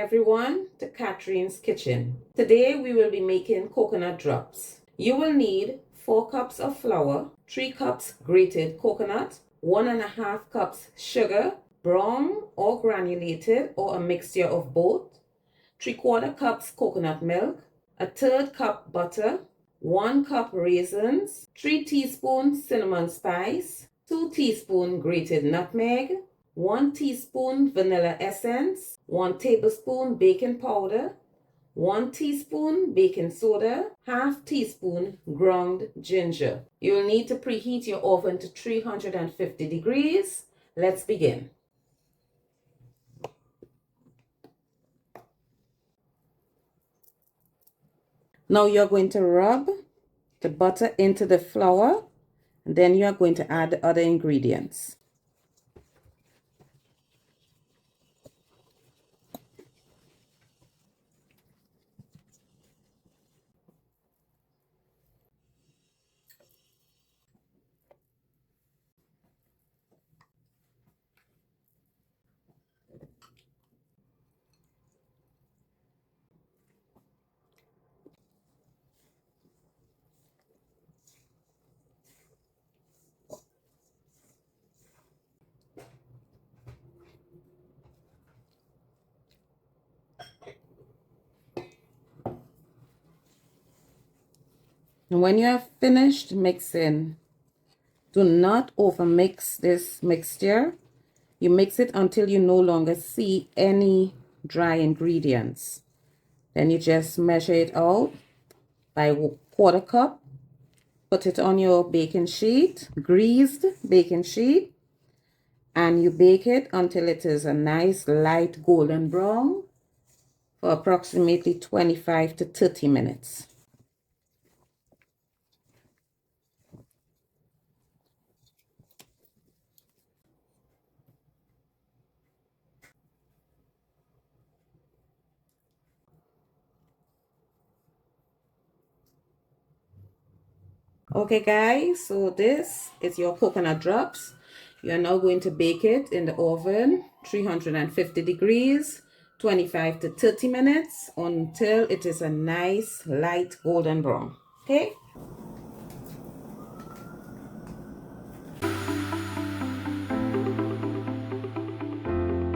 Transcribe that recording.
everyone to Catherine's Kitchen. Today we will be making coconut drops. You will need 4 cups of flour, 3 cups grated coconut, 1.5 cups sugar, brown or granulated or a mixture of both, 3/4 cups coconut milk, a 1/3 cup butter, 1 cup raisins, 3 teaspoons cinnamon spice, 2 teaspoons grated nutmeg, 1 teaspoon vanilla essence, 1 tablespoon baking powder, 1 teaspoon baking soda, ½ teaspoon ground ginger. You'll need to preheat your oven to 350 degrees. Let's begin. Now you're going to rub the butter into the flour, and then you're going to add the other ingredients. And when you have finished mixing, do not overmix this mixture. You mix it until you no longer see any dry ingredients. Then you just measure it out by 1/4 cup. Put it on your baking sheet, greased baking sheet, and you bake it until it is a nice light golden brown for approximately 25 to 30 minutes. Okay guys, so this is your coconut drops. You are now going to bake it in the oven 350 degrees 25 to 30 minutes until it is a nice light golden brown. Okay.